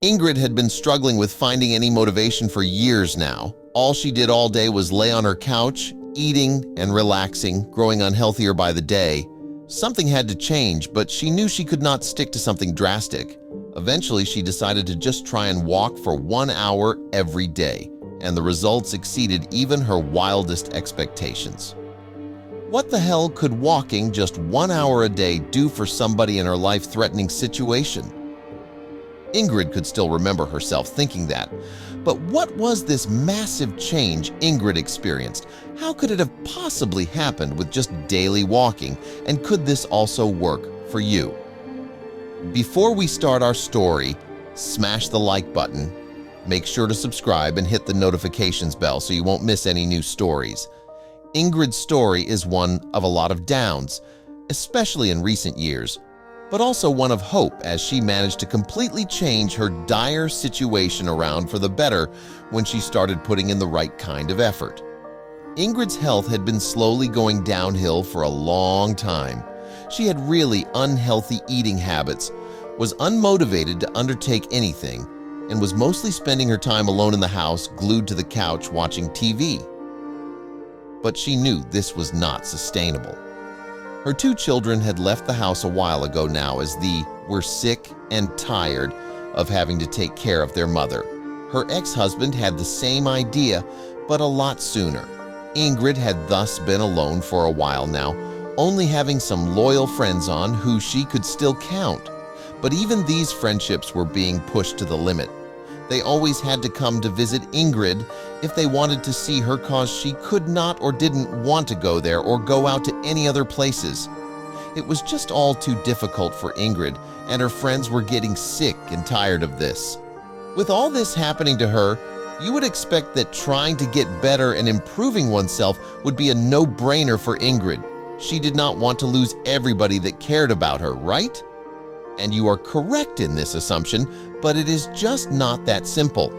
Ingrid had been struggling with finding any motivation for years now. All she did all day was lay on her couch, eating and relaxing, growing unhealthier by the day. Something had to change, but she knew she could not stick to something drastic. Eventually, she decided to just try and walk for 1 hour every day, and the results exceeded even her wildest expectations. What the hell could walking just 1 hour a day do for somebody in her life-threatening situation? Ingrid could still remember herself thinking that. But what was this massive change Ingrid experienced? How could it have possibly happened with just daily walking? And could this also work for you? Before we start our story, smash the like button. Make sure to subscribe and hit the notifications bell so you won't miss any new stories. Ingrid's story is one of a lot of downs, especially in recent years, but also one of hope as she managed to completely change her dire situation around for the better when she started putting in the right kind of effort. Ingrid's health had been slowly going downhill for a long time. She had really unhealthy eating habits, was unmotivated to undertake anything, and was mostly spending her time alone in the house, glued to the couch watching TV. But she knew this was not sustainable. Her 2 children had left the house a while ago now as they were sick and tired of having to take care of their mother. Her ex-husband had the same idea, but a lot sooner. Ingrid had thus been alone for a while now, only having some loyal friends on who she could still count. But even these friendships were being pushed to the limit. They always had to come to visit Ingrid if they wanted to see her cause she could not or didn't want to go there or go out to any other places. It was just all too difficult for Ingrid, and her friends were getting sick and tired of this. With all this happening to her, you would expect that trying to get better and improving oneself would be a no-brainer for Ingrid. She did not want to lose everybody that cared about her, right? And you are correct in this assumption, but it is just not that simple.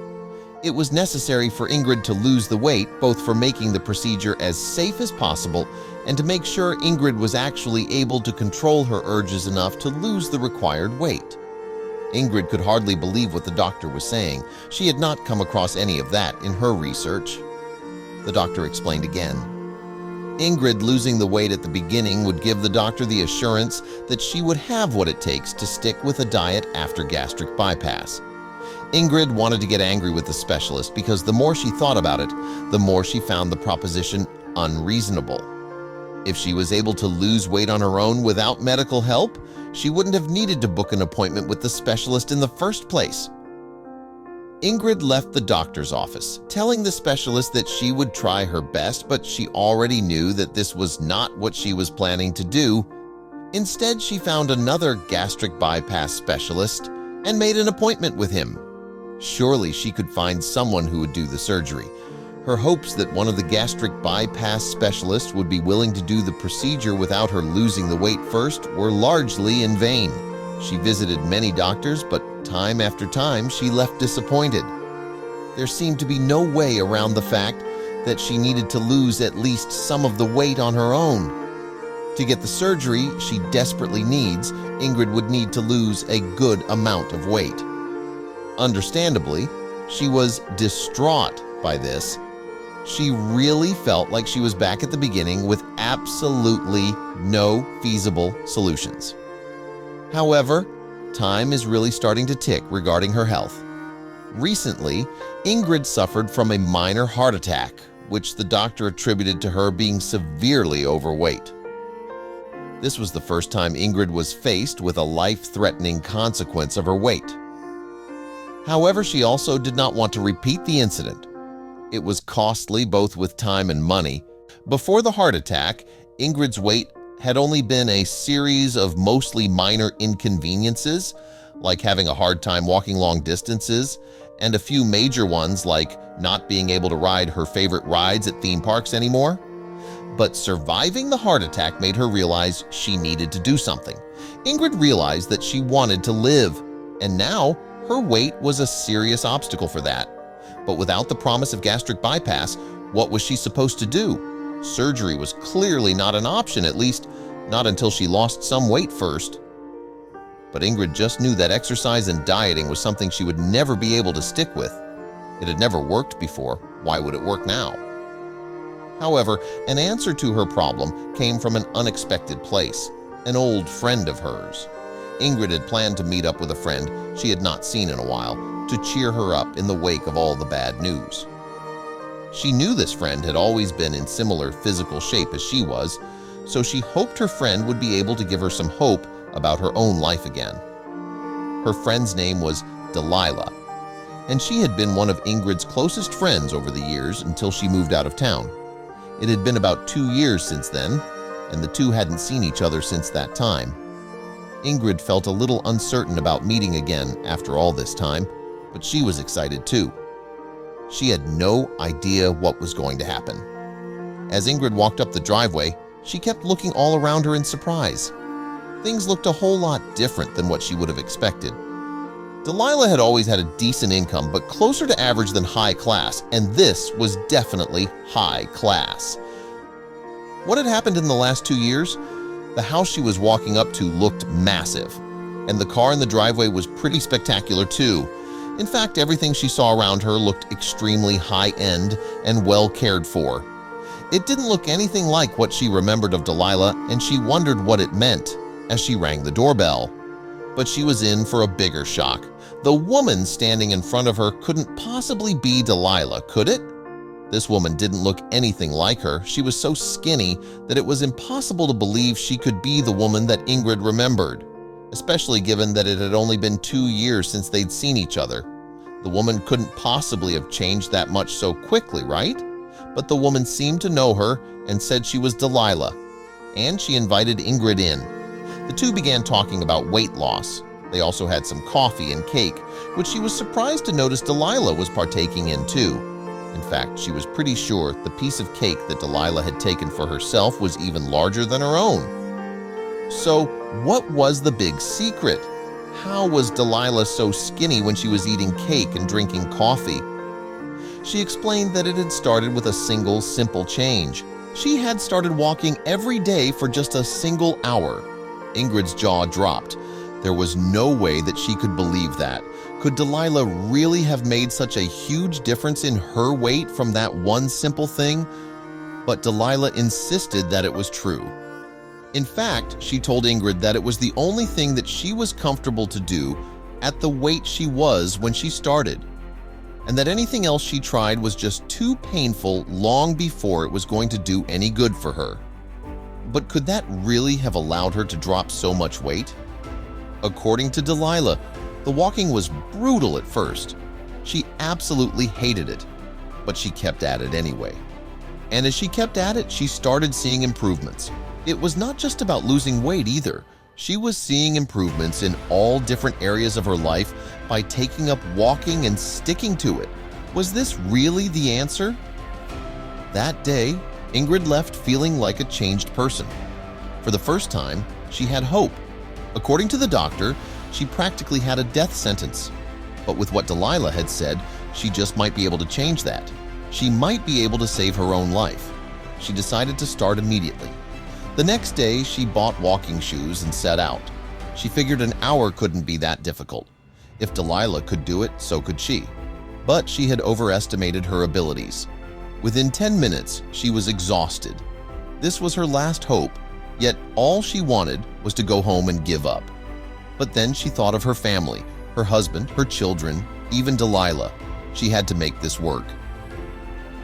It was necessary for Ingrid to lose the weight, both for making the procedure as safe as possible and to make sure Ingrid was actually able to control her urges enough to lose the required weight. Ingrid could hardly believe what the doctor was saying. She had not come across any of that in her research. The doctor explained again. Ingrid losing the weight at the beginning would give the doctor the assurance that she would have what it takes to stick with a diet after gastric bypass. Ingrid wanted to get angry with the specialist because the more she thought about it, the more she found the proposition unreasonable. If she was able to lose weight on her own without medical help, she wouldn't have needed to book an appointment with the specialist in the first place. Ingrid left the doctor's office, telling the specialist that she would try her best, but she already knew that this was not what she was planning to do. Instead, she found another gastric bypass specialist and made an appointment with him. Surely she could find someone who would do the surgery. Her hopes that one of the gastric bypass specialists would be willing to do the procedure without her losing the weight first were largely in vain. She visited many doctors, but time after time she left disappointed. There seemed to be no way around the fact that she needed to lose at least some of the weight on her own. To get the surgery she desperately needs, Ingrid would need to lose a good amount of weight. Understandably, she was distraught by this. She really felt like she was back at the beginning with absolutely no feasible solutions. However, time is really starting to tick regarding her health. Recently, Ingrid suffered from a minor heart attack, which the doctor attributed to her being severely overweight. This was the first time Ingrid was faced with a life-threatening consequence of her weight. However, she also did not want to repeat the incident. It was costly both with time and money. Before the heart attack, Ingrid's weight had only been a series of mostly minor inconveniences, like having a hard time walking long distances, and a few major ones like not being able to ride her favorite rides at theme parks anymore. But surviving the heart attack made her realize she needed to do something. Ingrid realized that she wanted to live, and now her weight was a serious obstacle for that. But without the promise of gastric bypass, what was she supposed to do? Surgery was clearly not an option, at least not until she lost some weight first. But Ingrid just knew that exercise and dieting was something she would never be able to stick with. It had never worked before. Why would it work now? However, an answer to her problem came from an unexpected place, an old friend of hers. Ingrid had planned to meet up with a friend she had not seen in a while to cheer her up in the wake of all the bad news. She knew this friend had always been in similar physical shape as she was, so she hoped her friend would be able to give her some hope about her own life again. Her friend's name was Delilah, and she had been one of Ingrid's closest friends over the years until she moved out of town. It had been about 2 years since then, and the two hadn't seen each other since that time. Ingrid felt a little uncertain about meeting again after all this time, but she was excited too. She had no idea what was going to happen. As Ingrid walked up the driveway, she kept looking all around her in surprise. Things looked a whole lot different than what she would have expected. Delilah had always had a decent income, but closer to average than high class, and this was definitely high class. What had happened in the last 2 years? The house she was walking up to looked massive, and the car in the driveway was pretty spectacular too. In fact, everything she saw around her looked extremely high-end and well cared for. It didn't look anything like what she remembered of Delilah, and she wondered what it meant as she rang the doorbell. But she was in for a bigger shock. The woman standing in front of her couldn't possibly be Delilah, could it? This woman didn't look anything like her. She was so skinny that it was impossible to believe she could be the woman that Ingrid remembered, especially given that it had only been 2 years since they'd seen each other. The woman couldn't possibly have changed that much so quickly, right? But the woman seemed to know her and said she was Delilah, and she invited Ingrid in. The two began talking about weight loss. They also had some coffee and cake, which she was surprised to notice Delilah was partaking in too. In fact, she was pretty sure the piece of cake that Delilah had taken for herself was even larger than her own. So, what was the big secret? How was Delilah so skinny when she was eating cake and drinking coffee? She explained that it had started with a single, simple change. She had started walking every day for just a single hour. Ingrid's jaw dropped. There was no way that she could believe that. Could Delilah really have made such a huge difference in her weight from that one simple thing? But Delilah insisted that it was true. In fact, she told Ingrid that it was the only thing that she was comfortable to do at the weight she was when she started, and that anything else she tried was just too painful long before it was going to do any good for her. But could that really have allowed her to drop so much weight? According to Delilah, the walking was brutal at first. She absolutely hated it, but she kept at it anyway. And as she kept at it, she started seeing improvements. It was not just about losing weight either. She was seeing improvements in all different areas of her life by taking up walking and sticking to it. Was this really the answer? That day, Ingrid left feeling like a changed person. For the first time, she had hope. According to the doctor, she practically had a death sentence. But with what Delilah had said, she just might be able to change that. She might be able to save her own life. She decided to start immediately. The next day, she bought walking shoes and set out. She figured an hour couldn't be that difficult. If Delilah could do it, so could she. But she had overestimated her abilities. Within 10 minutes, she was exhausted. This was her last hope, yet all she wanted was to go home and give up. But then she thought of her family, her husband, her children, even Delilah. She had to make this work.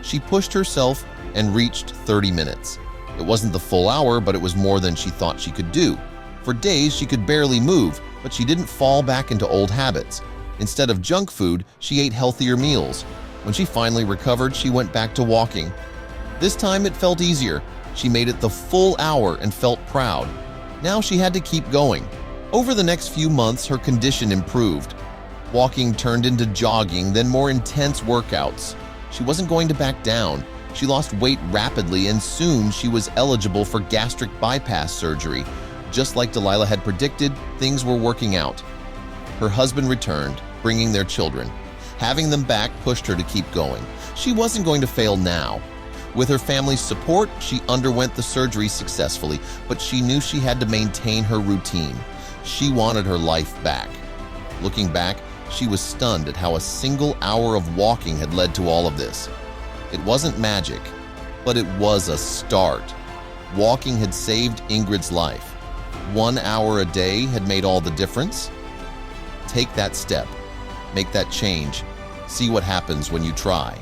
She pushed herself and reached 30 minutes. It wasn't the full hour, but it was more than she thought she could do. For days, she could barely move, but she didn't fall back into old habits. Instead of junk food, she ate healthier meals. When she finally recovered, she went back to walking. This time it felt easier. She made it the full hour and felt proud. Now she had to keep going. Over the next few months, her condition improved. Walking turned into jogging, then more intense workouts. She wasn't going to back down. She lost weight rapidly, and soon she was eligible for gastric bypass surgery. Just like Delilah had predicted, things were working out. Her husband returned, bringing their children. Having them back pushed her to keep going. She wasn't going to fail now. With her family's support, she underwent the surgery successfully, but she knew she had to maintain her routine. She wanted her life back. Looking back, she was stunned at how a single hour of walking had led to all of this. It wasn't magic, but it was a start. Walking had saved Ingrid's life. 1 hour a day had made all the difference. Take that step. Make that change. See what happens when you try.